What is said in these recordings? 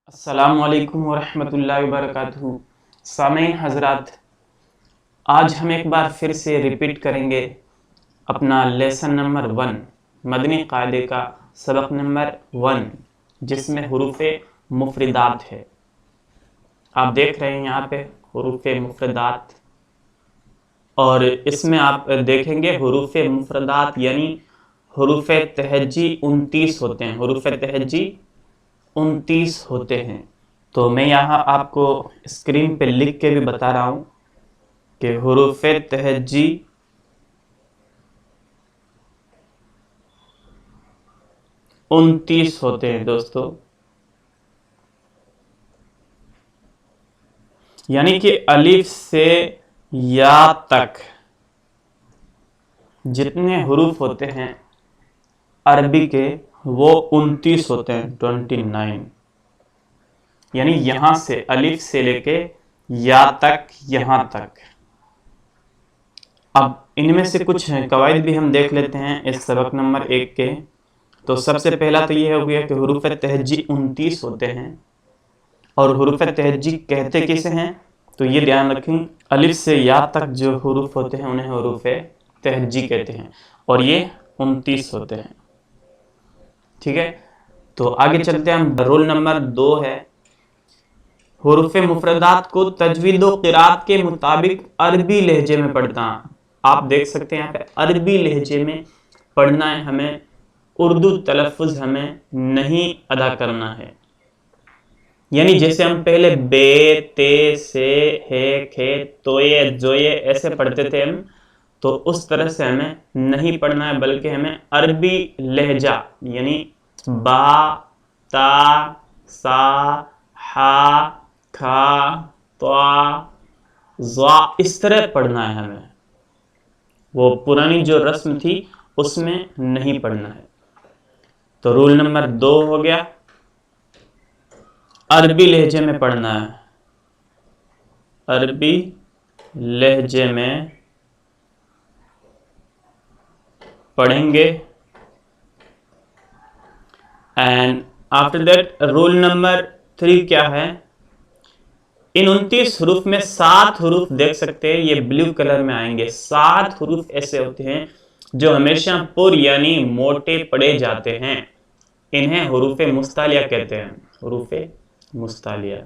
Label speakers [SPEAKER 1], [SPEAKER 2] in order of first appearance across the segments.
[SPEAKER 1] अस्सलामुअलैकुम वरहमतुल्लाहि वबरकातुहू। सामीन हज़रात, आज हम एक बार फिर से रिपीट करेंगे अपना लेसन नंबर 1 मदनी कायदे का सबक नंबर 1, जिसमें हुरूफ़े मुफ़रदात है। आप देख रहे हैं यहाँ पे हुरूफ़े मुफ़रदात, और इसमें आप देखेंगे हुरूफ़े मुफ़रदात यानी हुरूफ़े तहज्जी 29 होते हैं। हुरूफ़े तहज्जी 29 होते हैं। तो मैं यहाँ आपको स्क्रीन पे लिख के भी बता रहा हूँ कि हुरूफ़े तहज्जी 29 होते हैं दोस्तों। यानी कि अलिफ से या तक जितने हुरूफ होते हैं अरबी के, वो 29 होते हैं, 29। यानी यहाँ से अलिफ से लेके या तक, यहाँ तक। अब इनमें से कुछ कवायद भी हम देख लेते हैं इस सबक नंबर 1 के। तो सबसे पहला तो ये हो गया कि हुरूफ़ तहज्जी 29 होते हैं। और हुरूफ़ तहज्जी कहते किसे हैं, तो ये ध्यान रखें, अलिफ से या तक जो हुरूफ होते हैं उन्हें हुरूफ़ तहज्जी कहते हैं, और ये 29 होते हैं। ठीक है, तो आगे चलते हैं। हम रोल नंबर 2 है, हुरूफ़ मुफ़रदात को तजवीद व क़िराअत के मुताबिक अरबी लहजे में पढ़ना। आप देख सकते हैं यहाँ पे अरबी लहजे में पढ़ना है हमें, उर्दू तलफ़ुज़ हमें नहीं अदा करना है। यानी जैसे हम पहले बे, ते, से, हे, खे, तोये, जोये ऐसे पढ़ते थे हम, तो उस तरह से हमें नहीं पढ़ना है, बल्कि हमें अरबी लहजा यानी बा, ता, सा, हा, खा, त्वा, ज़ा इस तरह पढ़ना है हमें। वो पुरानी जो रस्म थी उसमें नहीं पढ़ना है। तो रूल नंबर 2 हो गया, अरबी लहजे में पढ़ना है। अरबी लहजे में पढ़ेंगे। And after that rule number 3 क्या है, इन 29 हरूफ में 7 हरूफ देख सकते हैं, ये ब्लू कलर में आएंगे। 7 हरूफ ऐसे होते हैं जो हमेशा पुर यानी मोटे पढ़े जाते हैं। इन्हें हुरूफ़े मुस्तालिया कहते हैं, हुरूफ़े मुस्तालिया।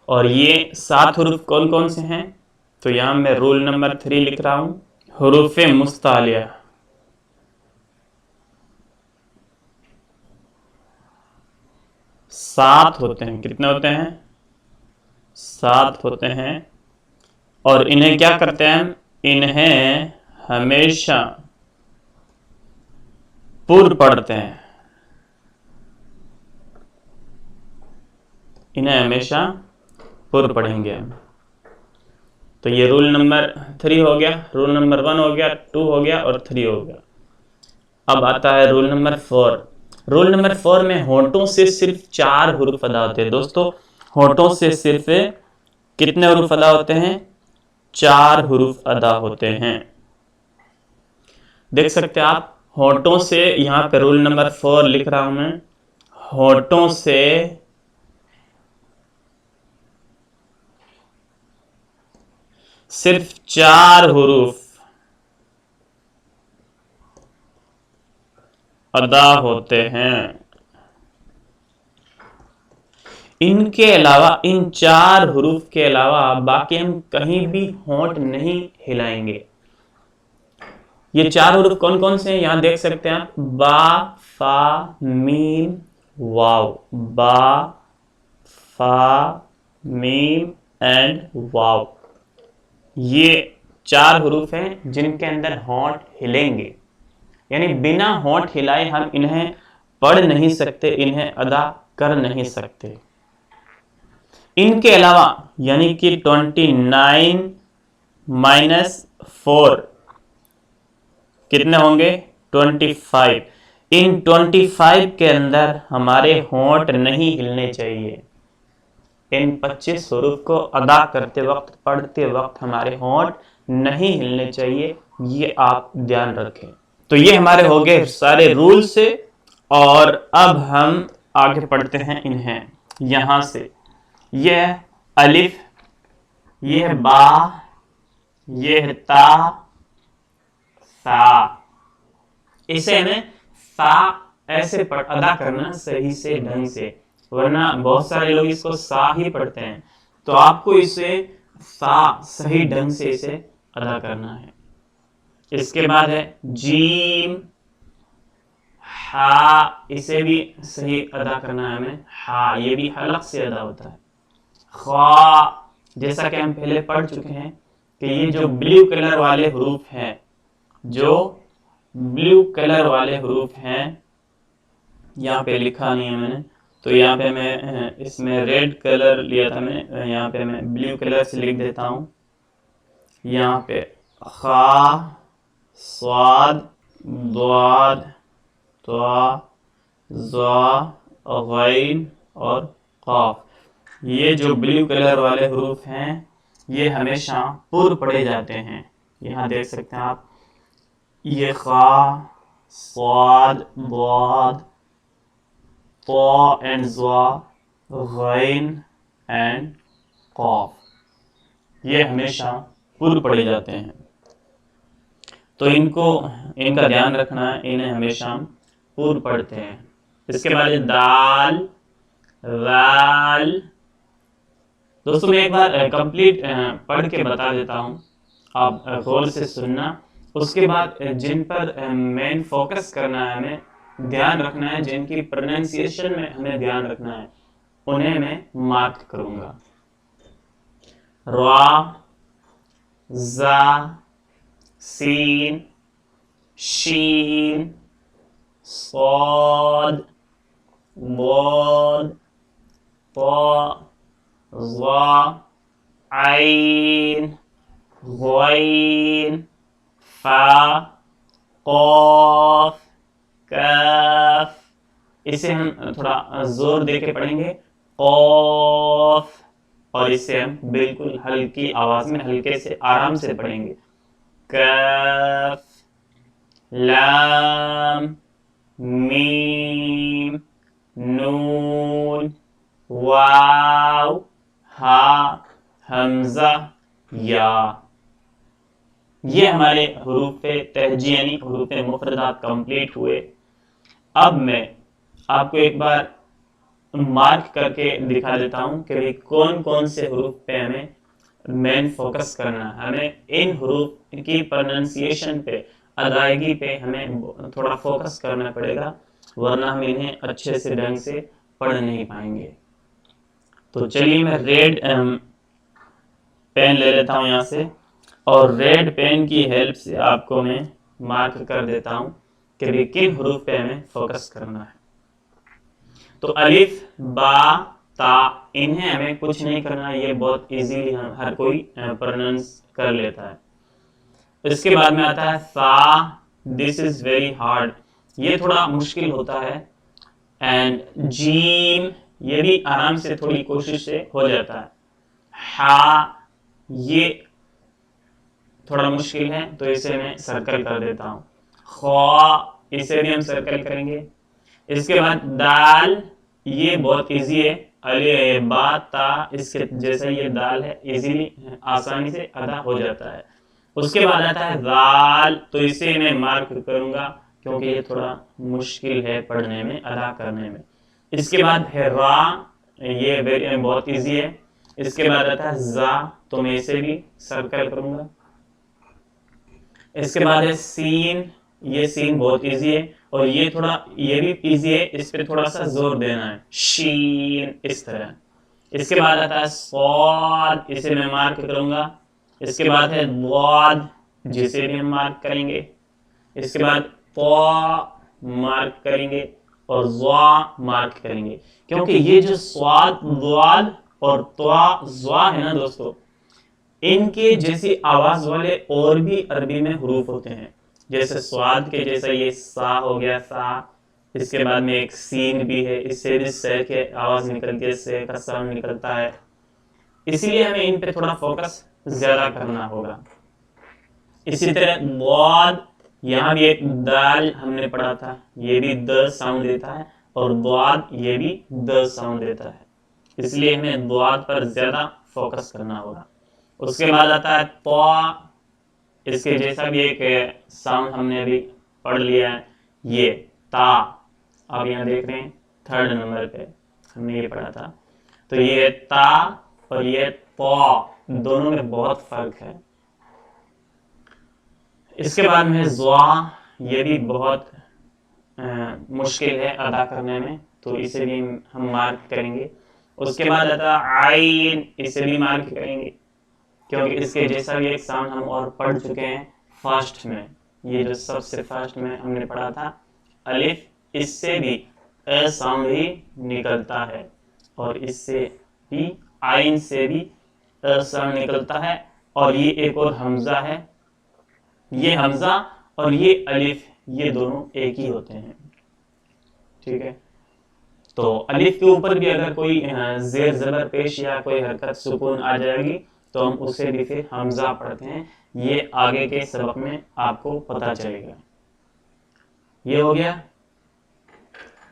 [SPEAKER 1] और ये 7 हरूफ कौन कौन से हैं, तो यहाँ मैं रूल नंबर 3 लिख रहा हूँ, हुरूफ़े मुस्तालिया। सात होते हैं। कितने होते हैं? 7 होते हैं। और इन्हें क्या करते हैं हम, इन्हें हमेशा पुर पढ़ते हैं। इन्हें हमेशा पुर पढ़ेंगे हम। तो ये रूल नंबर 3 हो गया, रूल नंबर 1 हो गया, 2 हो गया और 3 हो गया। अब आता है रूल नंबर 4। रूल नंबर 4 में होंठों से सिर्फ 4 हुरूफ अदा होते हैं। दोस्तों, होंठों से सिर्फ कितने हुरूफ अदा होते हैं? 4 हुरूफ अदा होते हैं। देख सकते हैं आप, होंठों से, यहाँ पे रूल नंबर 4 लिख रहा हूं मैं, होंठों से सिर्फ 4 हुरूफ अदा होते हैं। इनके अलावा, इन 4 हुरूफ के अलावा बाकी हम कहीं भी होंठ नहीं हिलाएंगे। ये 4 हुरूफ कौन कौन से हैं, यहां देख सकते हैं आप, बा, फा, मीम, वाव। बा, फा, मीम एंड वाव। ये 4 हुरूफ हैं जिनके अंदर होंठ हिलेंगे। यानी बिना होंठ हिलाए हम इन्हें पढ़ नहीं सकते, इन्हें अदा कर नहीं सकते। इनके अलावा यानी कि 29 माइनस 4 कितने होंगे? 25। इन 25 के अंदर हमारे होंठ नहीं हिलने चाहिए। इन 25 हुरूफ को अदा करते वक्त, पढ़ते वक्त हमारे होंठ नहीं हिलने चाहिए, ये आप ध्यान रखें। तो ये हमारे हो गए सारे रूल से, और अब हम आगे पढ़ते हैं इन्हें। यहां से, ये है अलिफ, ये है बा, ये है ता, सा। इसे हमें सा ऐसे अदा करना सही से ढंग से, वरना बहुत सारे लोग इसको सा ही पढ़ते हैं। तो आपको इसे सा सही ढंग से इसे अदा करना है। इसके बाद है जीम, हा, इसे भी सही अदा करना है हमें, हा, ये भी हलक से अदा होता है। खा, जैसा कि हम पहले पढ़ चुके हैं कि ये जो ब्लू कलर वाले हरूफ हैं, जो ब्लू कलर वाले हरूफ हैं, यहाँ पे लिखा नहीं है मैंने, तो यहाँ पे मैं इसमें रेड कलर लिया था मैंने, यहाँ पे मैं ब्लू कलर से लिख देता हूँ। यहाँ पे खा, स्वाद, द्वाद, त्वा, ज़ा, गैन और काफ, ये जो ब्लू कलर वाले हरूफ हैं ये हमेशा पुर पढ़े जाते हैं। यहाँ देख सकते हैं आप, ये खा, स्वाद, द्वाद, त्वा एंड ज़ा, गैन एंड काफ, ये हमेशा पुर पढ़े जाते हैं। तो इनका ध्यान रखना है, इन्हें हमेशा हम पुर पढ़ते हैं। इसके बाद दाल, वाल। दोस्तों मैं एक बार कंप्लीट पढ़ के बता देता हूँ, आप गौर से सुनना। उसके बाद जिन पर मेन फोकस करना है, हमें ध्यान रखना है, जिनकी प्रोनाउंसिएशन में हमें ध्यान रखना है, उन्हें मैं मार्क करूंगा। रा, जा, सीन, शीन, स्वाद, बोद, ता, ज़ा, आइन, गैन, फा, क़ाफ, काफ। इसे हम थोड़ा जोर दे के पढ़ेंगे, क़ाफ, और इसे हम बिल्कुल हल्की आवाज में हल्के से आराम से पढ़ेंगे। काफ, लाम, मीम, नून, वाव, हा, हमजा, या। ये हमारे हरूफ तहजी यानी हरूफ मुफरदात कंप्लीट हुए। अब मैं आपको एक बार मार्क करके दिखा देता हूं कि भाई कौन कौन से हरूफ पे हमें मेन फोकस करना है। हमें इन हरूफ की प्रोनाउंसिएशन पे, अदायगी पे हमें थोड़ा फोकस करना पड़ेगा, वरना हम इन्हें अच्छे से ढंग से पढ़ नहीं पाएंगे। तो चलिए मैं रेड पेन ले लेता हूं यहाँ से, और रेड पेन की हेल्प से आपको मैं मार्क कर देता हूं कि भी किन हरूफ पे हमें फोकस करना है। तो अलिफ, बा, ता, इन्हें हमें कुछ नहीं करना, ये बहुत इजीली हर कोई प्रोनाउंस कर लेता है। इसके बाद में आता है सा, दिस इज वेरी हार्ड, ये थोड़ा मुश्किल होता है। एंड जीम, ये भी आराम से थोड़ी कोशिश से हो जाता है। हा, ये थोड़ा मुश्किल है, तो इसे मैं सर्कल कर देता हूँ। खा, इसे भी हम सर्कल करेंगे। इसके बाद दाल, ये बहुत इजी है, अली बा ता, इसके जैसा ये दाल है, इजीली आसानी से अदा हो जाता है। उसके बाद आता है दाल, तो इसे मैं मार्क करूंगा क्योंकि ये थोड़ा मुश्किल है पढ़ने में, अदा करने में। इसके बाद है रा, ये बहुत इजी है। इसके बाद आता है जा, तो मैं इसे भी सर्कल करूंगा। इसके बाद है सीन, ये सीन बहुत इजी है, और ये भी इजी है, इस पे थोड़ा सा जोर देना है, शीन, इस तरह। इसके बाद आता है स्वाद, इसे मैं मार्क करूंगा। इसके बाद है द्वाद, जिसे भी हम मार्क करेंगे। इसके बाद त्वा मार्क करेंगे, और ज़ा मार्क करेंगे, क्योंकि ये जो स्वाद, द्वाद और त्वा, ज़ा है ना दोस्तों, इनके जैसी आवाज वाले और भी अरबी में हरूफ होते हैं। जैसे स्वाद के जैसा ये सा हो गया, सा। इसके बाद में एक सीन भी है, इससे भी से के आवाज निकलती है, से का साउंड निकलता है। इसीलिए हमें इन पे थोड़ा फोकस ज्यादा करना होगा। इसी तरह द्वाद, यहाँ भी एक दाल हमने पढ़ा था, ये भी द साउंड देता है, और द्वाद ये भी द साउंड देता है। इसलिए हमें द्वाद पर ज्यादा फोकस करना होगा। उसके बाद आता है तो, इसके जैसा भी एक साउंड हमने अभी पढ़ लिया है, ये ता। आप यहाँ देख रहे हैं 3rd नंबर पे हमने ये पढ़ा था। तो ये ता और ये पौ, दोनों में बहुत फर्क है। इसके बाद में ज़्वा, ये भी बहुत मुश्किल है अदा करने में, तो इसे भी हम मार्क करेंगे। उसके बाद आता आइन, इसे भी मार्क करेंगे क्योंकि इसके जैसा भी एक साउंड हम और पढ़ चुके हैं फर्स्ट में। ये जो सबसे फर्स्ट में हमने पढ़ा था अलिफ, इससे भी अ साउंड ही निकलता है और इससे भी आइन से भी अ साउंड निकलता है। और ये एक और हमजा है, ये हमजा और ये अलिफ, ये दोनों एक ही होते हैं। ठीक है, तो अलिफ के ऊपर भी अगर कोई जेर जबर पेश या कोई हरकत सुकून आ जाएगी तो हम उसे भी फिर हमजा पढ़ते हैं। ये आगे के सबक में आपको पता चलेगा। ये हो गया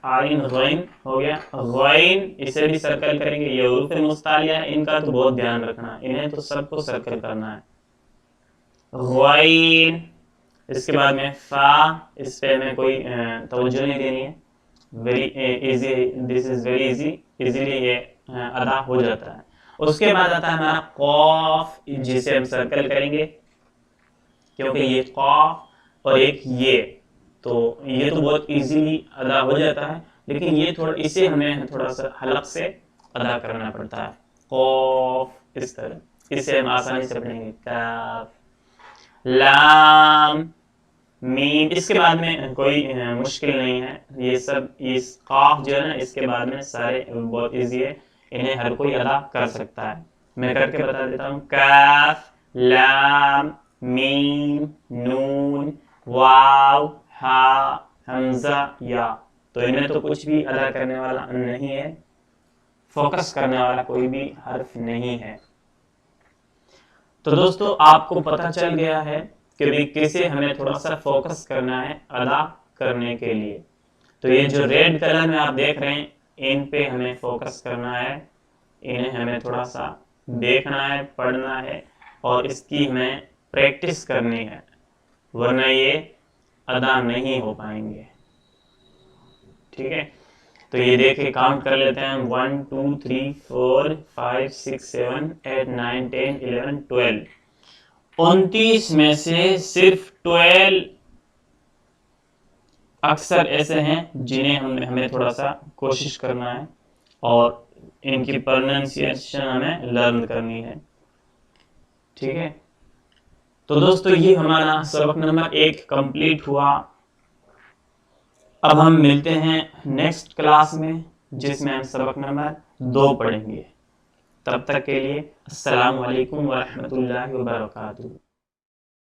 [SPEAKER 1] आइन गैन हो गया। गैन, इसे भी सर्कल करेंगे। ये हुरूफ मुस्तालिया, इनका तो बहुत ध्यान रखना, इन्हें तो सबको सर्कल करना है। गैन, इसके बाद में फा, इस पे हमें कोई तवज्जो नहीं देनी है। Very easy, this is very easy, easily ये अदा हो जाता है। उसके बाद आता है हमारा कॉफ, जिसे हम सर्कल करेंगे क्योंकि ये कॉफ और एक ये, तो ये तो बहुत इजीली अदा हो जाता है, लेकिन ये थोड़ा, इसे हमें थोड़ा सा हलक से अदा करना पड़ता है। कॉफ, इस तरह, इसे हम आसानी से पढ़ेंगे। काफ, लाम, मीम। इसके बाद में कोई मुश्किल नहीं है, ये सब, इस काफ जो है ना, इसके बाद में सारे बहुत इजी है, इन्हें हर कोई अदा कर सकता है। मैं करके बता देता हूँ। काफ, लाम, मीम, नून, वाव, हा, हमजा, या। तो इनमें तो कुछ भी अदा करने वाला नहीं है, फोकस करने वाला कोई भी हर्फ नहीं है। तो दोस्तों आपको पता चल गया है कि भी किसे हमें थोड़ा सा फोकस करना है अदा करने के लिए। तो ये जो रेड कलर में आप देख रहे हैं, इन पे हमें फोकस करना है, इन्हें हमें थोड़ा सा देखना है, पढ़ना है और इसकी हमें प्रैक्टिस करनी है, वरना ये अदा नहीं हो पाएंगे। ठीक है, तो ये देखिए काउंट कर लेते हैं। 1 2 3 4 5 6 7 8 9 10 11 12। 29 में से सिर्फ 12 अक्सर ऐसे हैं जिन्हें हमें थोड़ा सा कोशिश करना है और इनकी प्रोनाउंसिएशन हमें लर्न करनी है। ठीक है, तो दोस्तों ये हमारा सबक नंबर 1 कंप्लीट हुआ। अब हम मिलते हैं नेक्स्ट क्लास में, जिसमें हम सबक नंबर 2 पढ़ेंगे। तब तक के लिए अस्सलाम वालेकुम व रहमतुल्लाहि व बरकातुहू।